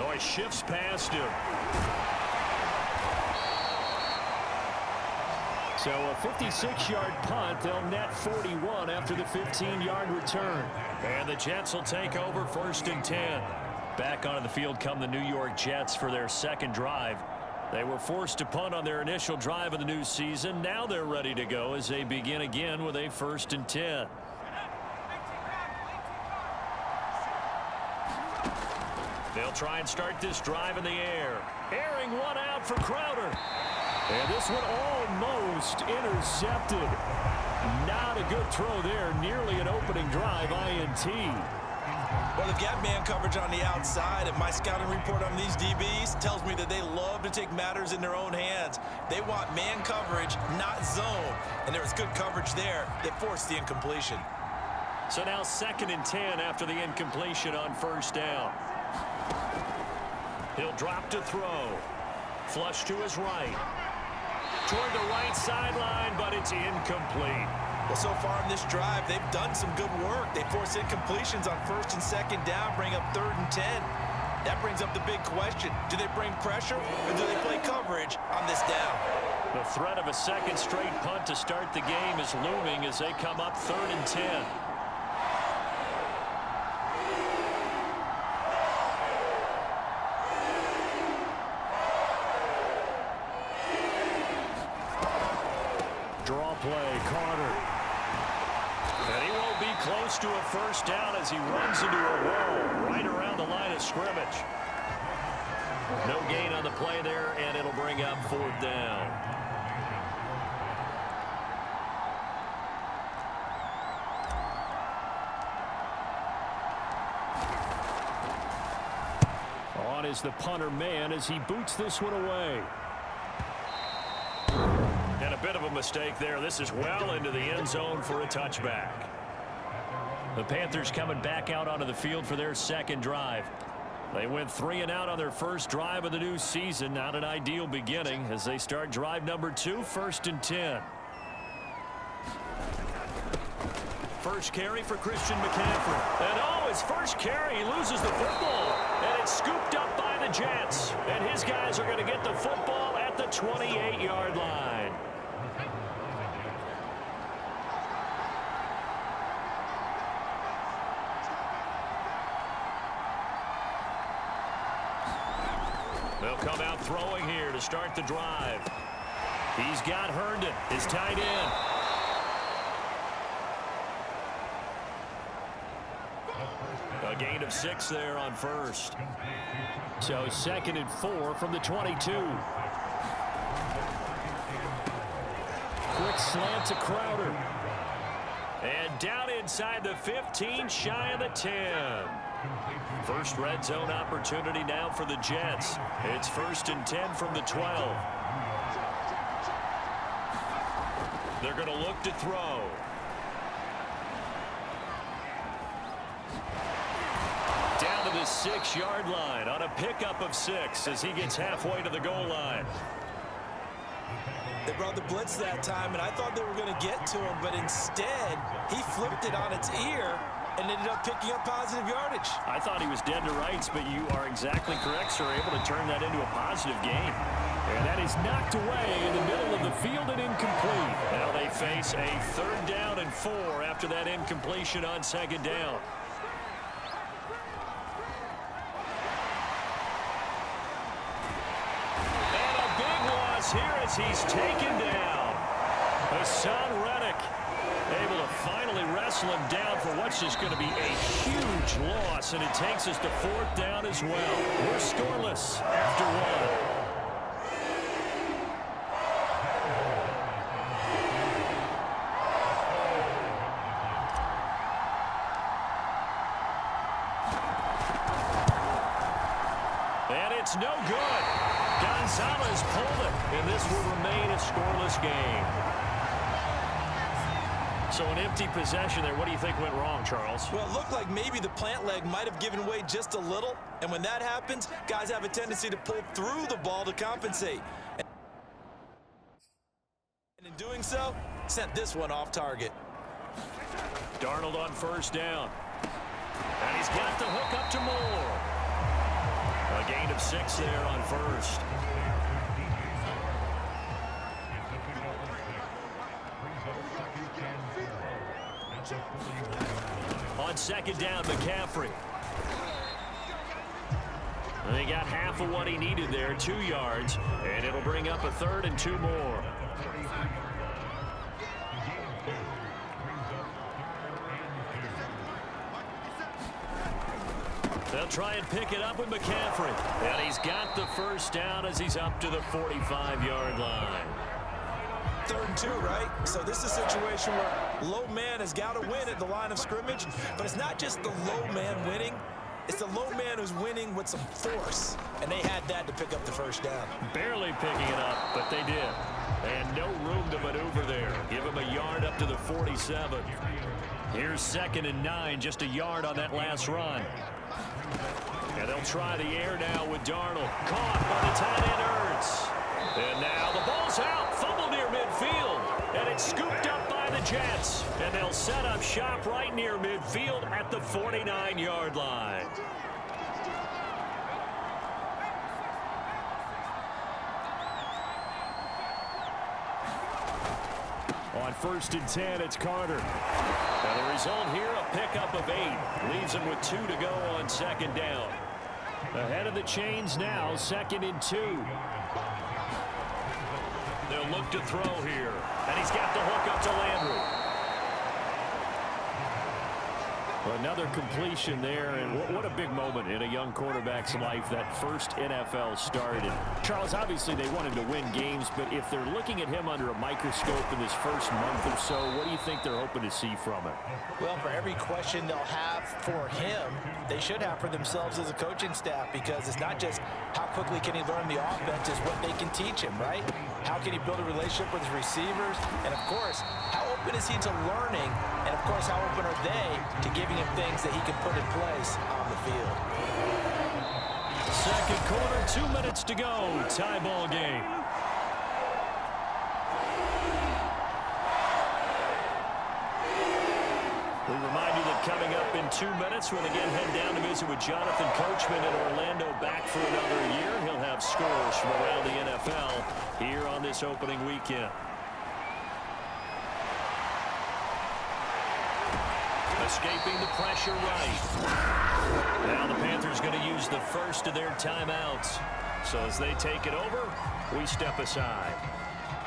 Oh, he shifts past him. So a 56-yard punt. They'll net 41 after the 15-yard return. And the Jets will take over 1st and 10. Back onto the field come the New York Jets for their second drive. They were forced to punt on their initial drive of the new season. Now they're ready to go as they begin again with a 1st and 10. They'll try and start this drive in the air. Airing one out for Crowder. And this one almost intercepted. Not a good throw there. Nearly an opening drive INT. Well, they've got man coverage on the outside, and my scouting report on these DBs tells me that they love to take matters in their own hands. They want man coverage, not zone. And there was good coverage there that forced the incompletion. So now 2nd and 10 after the incompletion on 1st down. He'll drop to throw. Flush to his right. Toward the right sideline, but it's incomplete. Well, so far in this drive, they've done some good work. They force incompletions on 1st and 2nd down, bring up 3rd and 10. That brings up the big question. Do they bring pressure, or do they play coverage on this down? The threat of a second straight punt to start the game is looming as they come up 3rd and 10. Draw play, Carter. And he won't be close to a 1st down as he runs into a wall right around the line of scrimmage. No gain on the play there, and it'll bring up 4th down. On is the punter man as he boots this one away. And a bit of a mistake there. This is well into the end zone for a touchback. The Panthers coming back out onto the field for their second drive. They went 3 and out on their first drive of the new season. Not an ideal beginning as they start drive number 2, 1st and 10. First carry for Christian McCaffrey. And oh, his first carry, he loses the football. And it's scooped up by the Jets. And his guys are going to get the football at the 28-yard line. They'll come out throwing here to start the drive. He's got Herndon, his tight end. A gain of 6 there on 1st. So 2nd and 4 from the 22. Quick slant to Crowder. And down inside the 15, shy of the 10. First red zone opportunity now for the Jets. It's 1st and 10 from the 12. They're going to look to throw. Down to the 6-yard line on a pickup of 6 as he gets halfway to the goal line. They brought the blitz that time, and I thought they were going to get to him, but instead, he flipped it on its ear and ended up picking up positive yardage. I thought he was dead to rights, but you are exactly correct, sir. Able to turn that into a positive gain. And that is knocked away in the middle of the field and incomplete. Now they face a 3rd down and 4 after that incompletion on 2nd down. And a big loss here as he's taken down. Hassan Reddick able to finally wrestle him down for what's just going to be a huge loss, and it takes us to 4th down as well. We're scoreless after 1. And it's no good. Gonzalez pulled it, and this will remain a scoreless game. So an empty possession there. What do you think went wrong, Charles? Well, it looked like maybe the plant leg might have given way just a little. And when that happens, guys have a tendency to pull through the ball to compensate. And in doing so, sent this one off target. Darnold on 1st down. And he's got the hook up to Moore. A gain of 6 there on first. On second down, McCaffrey. And he got half of what he needed there, 2 yards, and it'll bring up a 3rd and 2 more. They'll try and pick it up with McCaffrey. And he's got the first down as he's up to the 45-yard line. 3rd and 2, right? So this is a situation where low man has got to win at the line of scrimmage, but it's not just the low man winning. It's the low man who's winning with some force, and they had that to pick up the first down. Barely picking it up, but they did. And no room to maneuver there. Give him a yard up to the 47. Here's 2nd and 9, just a yard on that last run. And they'll try the air now with Darnold. Caught by the tight end Ertz. And now the ball's out. Fumble near midfield. And it's scooped up by the Jets. And they'll set up shop right near midfield at the 49-yard line. On 1st and 10, it's Carter. And the result here, a pickup of 8. Leaves him with 2 to go on 2nd down. Ahead of the chains now, 2nd and 2. They'll look to throw here. And he's got the hook up to Landry. Another completion there, and what a big moment in a young quarterback's life, that first NFL start. And Charles, obviously they want him to win games, but if they're looking at him under a microscope in this first month or so, what do you think they're hoping to see from him? Well, for every question they'll have for him, they should have for themselves as a coaching staff, because it's not just how quickly can he learn the offense, it's what they can teach him, right? How can he build a relationship with his receivers? And, of course, how open is he to learning? And, of course, how open are they to giving him things that he can put in place on the field? Second quarter, 2 minutes to go. Tie ball game. We remind you that coming up in 2 minutes, we'll again head down to visit with Jonathan Coachman in Orlando, back for another year. He'll have scores from around the NFL here on this opening weekend. Escaping the pressure right. Now the Panthers going to use the first of their timeouts. So as they take it over, we step aside.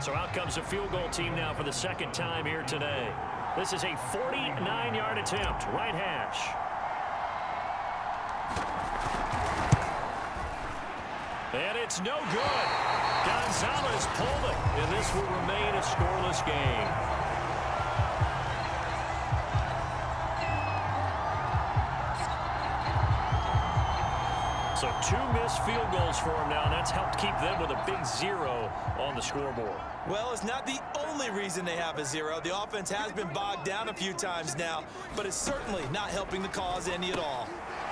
So out comes a field goal team now for the 2nd time here today. This is a 49-yard attempt, right hash. And it's no good. Gonzalez pulled it, and this will remain a scoreless game. So 2 missed field goals for him now, and that's helped keep them with a big 0 on the scoreboard. Well, it's not the only reason they have a 0. The offense has been bogged down a few times now, but it's certainly not helping the cause any at all.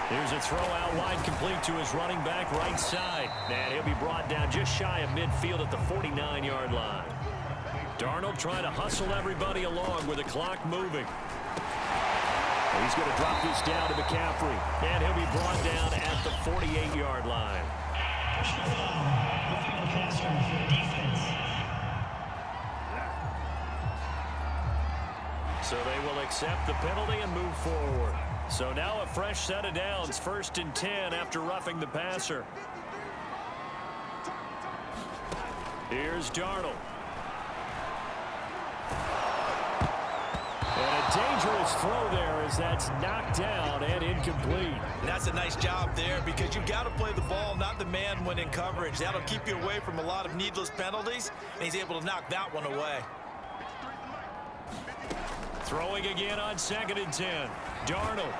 Here's a throw out wide, complete to his running back right side. And he'll be brought down just shy of midfield at the 49-yard line. Darnold trying to hustle everybody along with the clock moving. He's going to drop this down to McCaffrey. And he'll be brought down at the 48-yard line. So they will accept the penalty and move forward. So now a fresh set of downs, 1st and 10 after roughing the passer. Here's Darnold. And a dangerous throw there as that's knocked down and incomplete. And that's a nice job there, because you've got to play the ball, not the man when in coverage. That'll keep you away from a lot of needless penalties, and he's able to knock that one away. Throwing again on 2nd and 10. Darnold.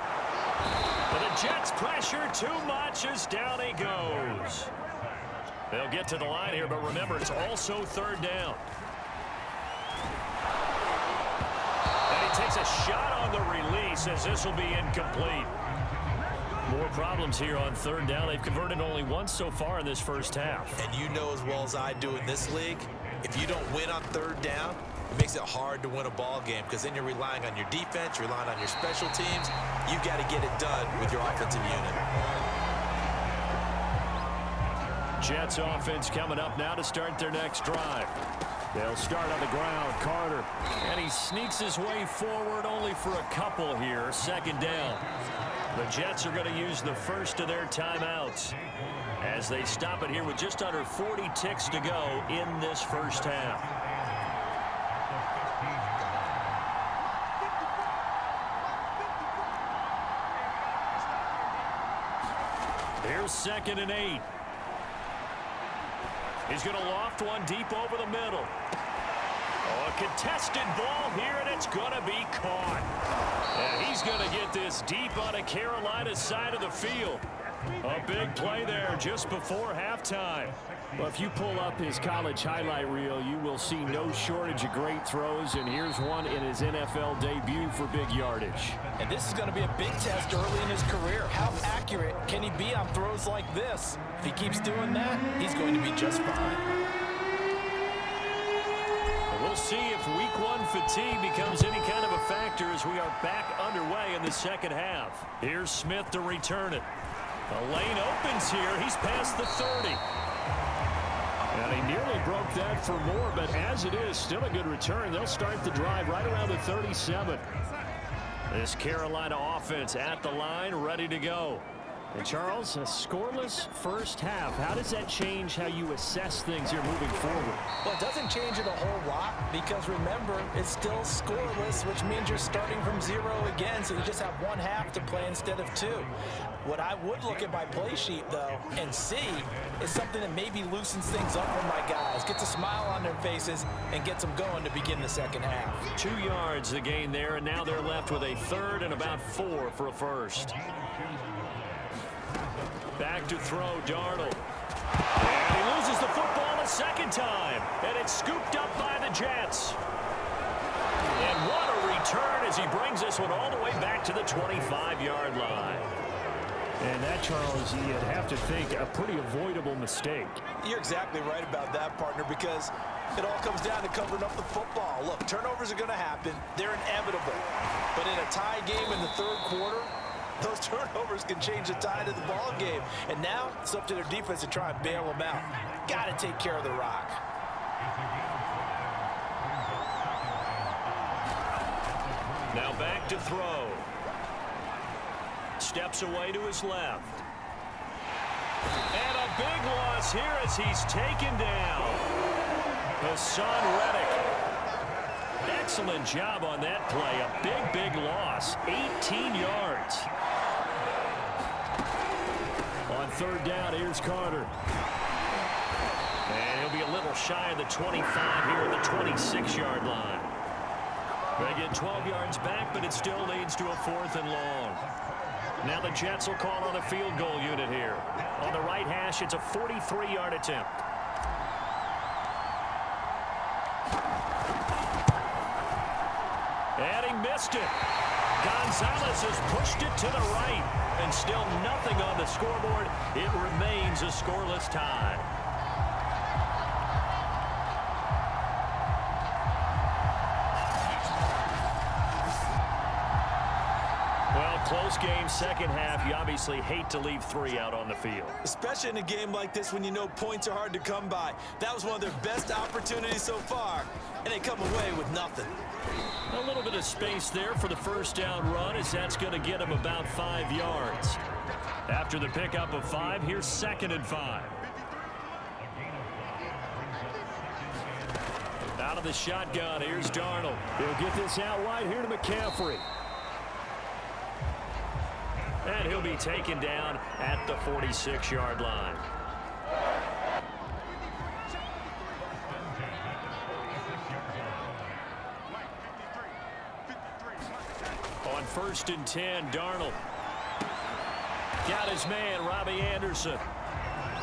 But the Jets pressure too much as down he goes. They'll get to the line here, but remember, it's also 3rd down. And he takes a shot on the release as this will be incomplete. More problems here on 3rd down. They've converted only once so far in this first half. And you know as well as I do in this league, if you don't win on 3rd down, it makes it hard to win a ball game, because then you're relying on your defense, you're relying on your special teams. You've got to get it done with your offensive unit. Jets offense coming up now to start their next drive. They'll start on the ground. Carter. And he sneaks his way forward only for a couple here. Second down. The Jets are going to use the first of their timeouts as they stop it here with just under 40 ticks to go in this first half. Here's 2nd and 8. He's going to loft one deep over the middle. Oh, a contested ball here, and it's going to be caught. And he's going to get this deep on a Carolina side of the field. A big play there just before halftime. Well, if you pull up his college highlight reel, you will see no shortage of great throws, and here's one in his NFL debut for big yardage. And this is going to be a big test early in his career. How accurate can he be on throws like this? If he keeps doing that, he's going to be just fine. We'll see if week 1 fatigue becomes any kind of a factor as we are back underway in the second half. Here's Smith to return it. The lane opens here. He's past the 30. And he nearly broke that for more, but as it is, still a good return. They'll start the drive right around the 37. This Carolina offense at the line, ready to go. And Charles, a scoreless first half. How does that change how you assess things here moving forward? Well, it doesn't change it a whole lot because, remember, it's still scoreless, which means you're starting from 0 again, so you just have one half to play instead of 2. What I would look at my play sheet, though, and see is something that maybe loosens things up for my guys, gets a smile on their faces, and gets them going to begin the second half. 2 yards the gain there, and now they're left with a 3rd and about 4 for a first. Back to throw, Darnold. And he loses the football a second time. And it's scooped up by the Jets. And what a return as he brings this one all the way back to the 25-yard line. And that, Charles, you'd have to think a pretty avoidable mistake. You're exactly right about that, partner, because it all comes down to covering up the football. Look, turnovers are going to happen. They're inevitable. But in a tie game in the 3rd quarter, those turnovers can change the tide of the ball game. And now it's up to their defense to try and bail them out. Got to take care of the rock. Now back to throw. Steps away to his left. And a big loss here as he's taken down. Hassan Reddick. Excellent job on that play. A big loss. 18 yards. On 3rd down, here's Carter. And he'll be a little shy of the 25 here at the 26-yard line. They get 12 yards back, but it still leads to a 4th and long. Now the Jets will call on a field goal unit here. On the right hash, it's a 43-yard attempt. And he missed it. Gonzalez has pushed it to the right. And still nothing on the scoreboard. It remains a scoreless tie. Well, close game, second half. You obviously hate to leave 3 out on the field. Especially in a game like this when you know points are hard to come by. That was one of their best opportunities so far, and they come away with nothing. A little bit of space there for the first down run as that's going to get him about 5 yards. After the pickup of 5, here's 2nd and 5. Out of the shotgun, here's Darnold. He'll get this out wide here to McCaffrey. And he'll be taken down at the 46-yard line. On 1st and 10, Darnold. Got his man, Robbie Anderson.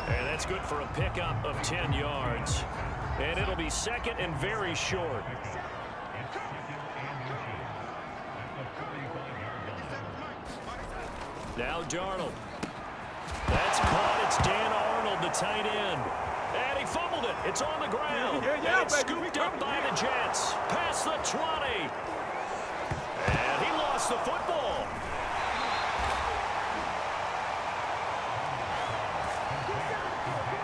And that's good for a pickup of 10 yards. And it'll be 2nd and very short. Now Darnold. That's caught. It's Dan Arnold, the tight end. And he fumbled it. It's on the ground. And it's scooped up by the Jets. Past the 20. And he lost the football.